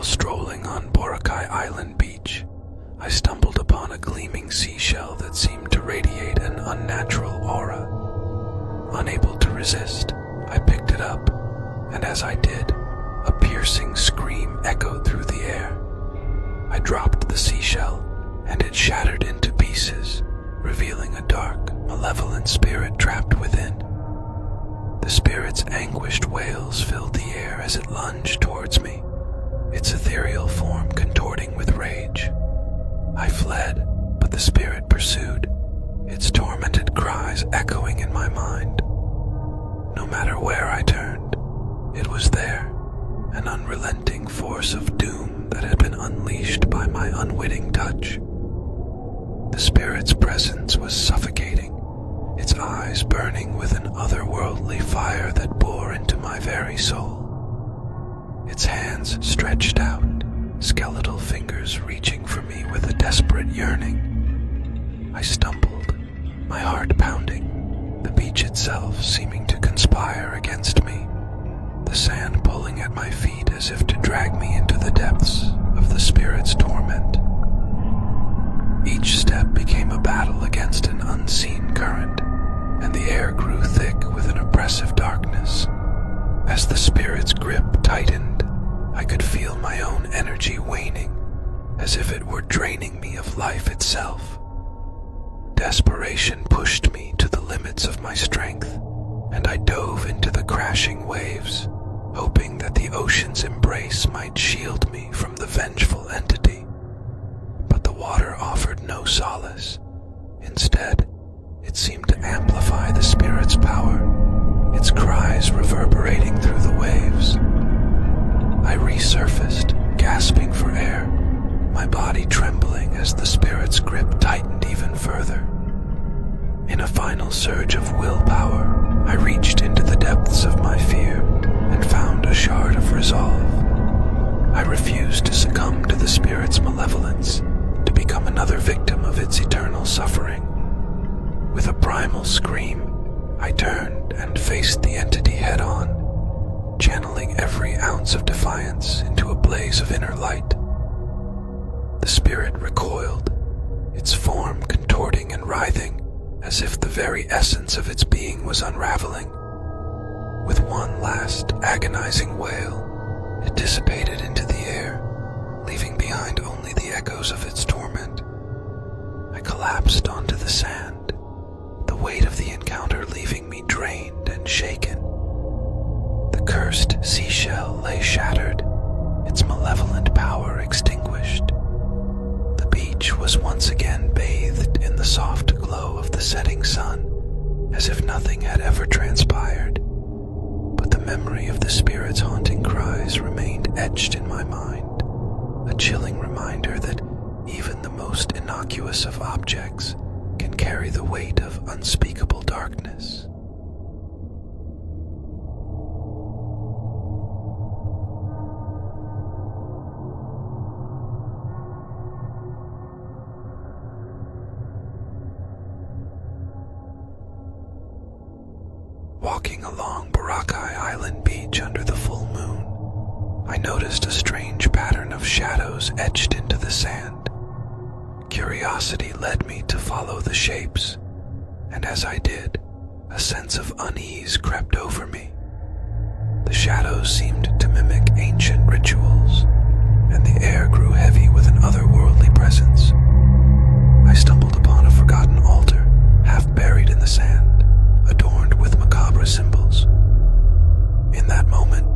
While strolling on Boracay Island beach, I stumbled upon a gleaming seashell that seemed to radiate an unnatural aura. Unable to resist, I picked it up, and as I did, a piercing scream echoed through the air. I dropped the seashell, and it shattered into pieces, revealing a dark, malevolent spirit trapped within. The spirit's anguished wails filled the air as it lunged towards me, its ethereal form contorting with rage. I fled, but the spirit pursued, its tormented cries echoing in my mind. No matter where I turned, it was there, an unrelenting force of doom that had been unleashed by my unwitting touch. The spirit's presence was suffocating, its eyes burning with an otherworldly fire that bore into my very soul. Its hands stretched out, skeletal fingers reaching for me with a desperate yearning. I stumbled, my heart pounding, the beach itself seeming to conspire against me, the sand pulling at my feet as if to drag me into the depths of the spirit's torment. Each step became a battle against an unseen current, and the air grew thick with an oppressive darkness. As the spirit's grip tightened, I could feel my own energy waning, as if it were draining me of life itself. Desperation pushed me to the limits of my strength, and I dove into the crashing waves, hoping that the ocean's embrace might shield me from the vengeful entity. But the water offered no solace. Instead, it seemed to amplify the spirit's power, its cries reverberating through the waves. I resurfaced, gasping for air, my body trembling as the spirit's grip tightened even further. In a final surge of willpower, I reached into the depths of my fear and found a shard of resolve. I refused to succumb to the spirit's malevolence, to become another victim of its eternal suffering. With a primal scream, I turned and faced the entity head-on, channeling every ounce of defiance into a blaze of inner light. The spirit recoiled, its form contorting and writhing, as if the very essence of its being was unraveling. With one last agonizing wail, it dissipated into the air, leaving behind only the echoes of its torment. I collapsed onto the sand, the weight of the encounter leaving me drained and shaken. The cursed seashell lay shattered, its malevolent power extinguished. The beach was once again bathed in the soft glow of the setting sun, as if nothing had ever transpired. But the memory of the spirit's haunting cries remained etched in my mind, a chilling reminder that even the most innocuous of objects can carry the weight of unspeakable darkness. Walking along Boracay Island beach under the full moon, I noticed a strange pattern of shadows etched into the sand. Curiosity led me to follow the shapes, and as I did, a sense of unease crept over me. The shadows seemed to mimic ancient rituals, and the air grew heavy with an otherworldly presence. I stumbled upon a forgotten altar, half buried in the sand, adorned with macabre symbols. In that moment,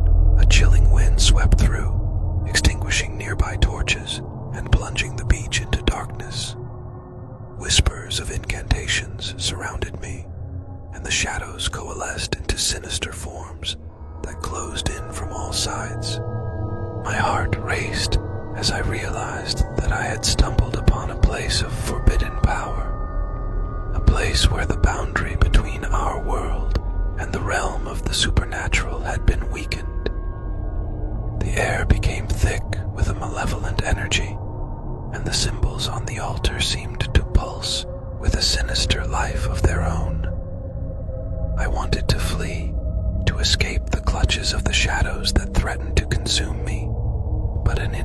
a chilling wind swept through, extinguishing nearby torches and plunging the beach into darkness. Whispers of incantations surrounded me, and the shadows coalesced into sinister forms that closed in from all sides. My heart raced as I realized that I had stumbled upon a place of forbidden power, a place where the boundary between our world and the realm of the supernatural had been weakened. The air became thick with a malevolent energy, and the symbols on the altar seemed to pulse with a sinister life of their own. I wanted to flee, to escape the clutches of the shadows that threatened to consume me, but an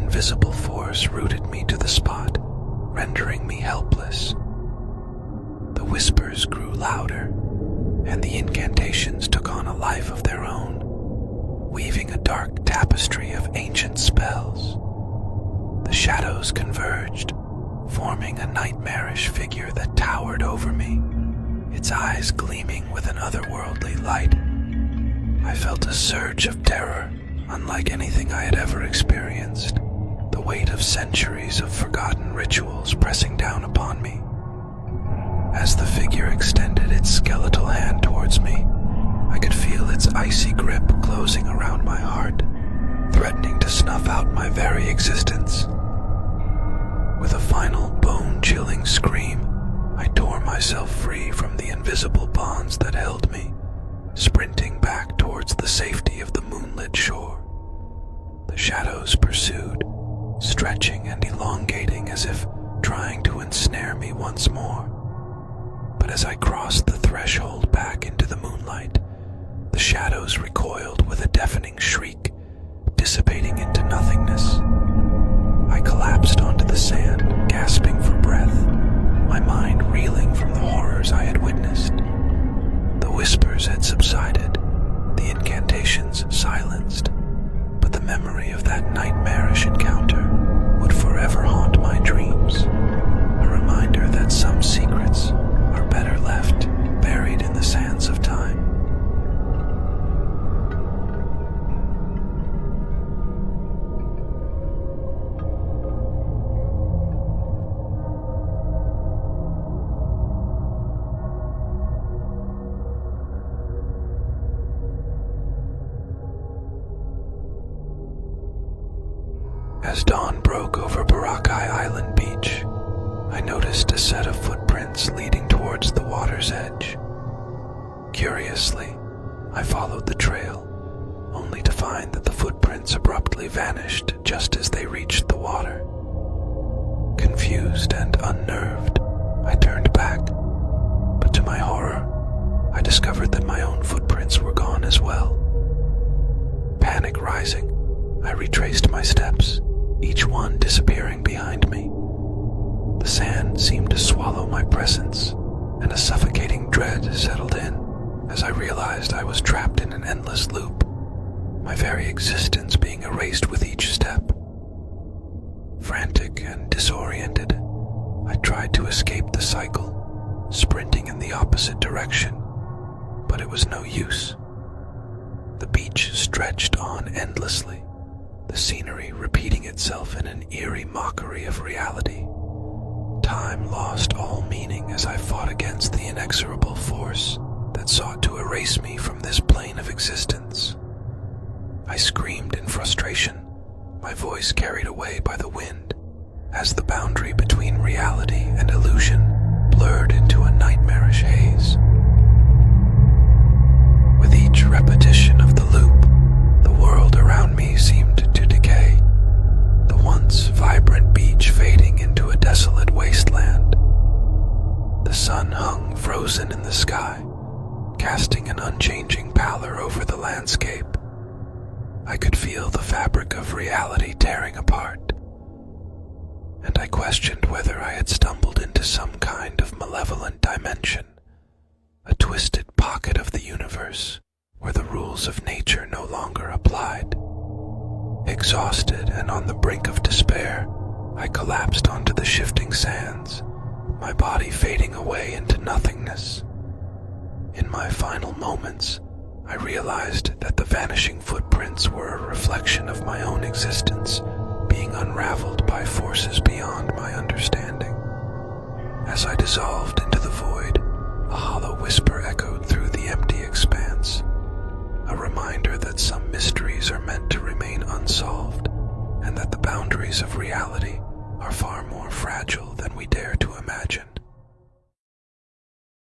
leaving me helpless. The whispers grew louder, and the incantations took on a life of their own, weaving a dark tapestry of ancient spells. The shadows converged, forming a nightmarish figure that towered over me, its eyes gleaming with an otherworldly light. I felt a surge of terror, unlike anything I had ever experienced, the weight of centuries of forgotten rituals pressing down upon me. As the figure extended its skeletal hand towards me, I could feel its icy grip closing around my heart, threatening to snuff out my very existence. With a final bone-chilling scream, I tore myself free from the invisible bonds that held me, sprinting back towards the safety of the moonlit shore. The shadows pursued, stretching and elongating as if trying to ensnare me once more. But as I crossed the threshold back into the moonlight, the shadows recoiled with a deafening shriek, dissipating into nothingness. I collapsed onto the sand, gasping for breath, my mind reeling from the horrors I had witnessed. The whispers had subsided, the incantations silenced, but the memory of that nightmarish encounter would forever haunt my dreams, a reminder that some secrets are better left buried in the sands of time. As dawn broke over Boracay Island beach, I noticed a set of footprints leading towards the water's edge. Curiously, I followed the trail, only to find that the footprints abruptly vanished just as they reached the water. Confused and unnerved, I turned back, but to my horror, I discovered that my own footprints were gone as well. Panic rising, I retraced my steps, each one disappearing behind me. The sand seemed to swallow my presence, and a suffocating dread settled in as I realized I was trapped in an endless loop, my very existence being erased with each step. Frantic and disoriented, I tried to escape the cycle, sprinting in the opposite direction, but it was no use. The beach stretched on endlessly, the scenery repeating itself in an eerie mockery of reality. Time lost all meaning as I fought against the inexorable force that sought to erase me from this plane of existence. I screamed in frustration, my voice carried away by the wind, as the boundary between reality and illusion blurred into a nightmarish haze. With each repetition of the loop, the world around me seemed to decay, the once vibrant beach fading into a desolate wasteland. The sun hung frozen in the sky, casting an unchanging pallor over the landscape. I could feel the fabric of reality tearing apart, and I questioned whether I had stumbled into some kind of malevolent dimension, a twisted pocket of the universe where the rules of nature no longer applied. Exhausted and on the brink of despair, I collapsed onto the shifting sands, my body fading away into nothingness. In my final moments, I realized that the vanishing footprints were a reflection of my own existence, being unraveled by forces beyond my understanding. As I dissolved into the void, a hollow whisper echoed through the empty expanse, a reminder that some mysteries are meant to remain unsolved, and that the boundaries of reality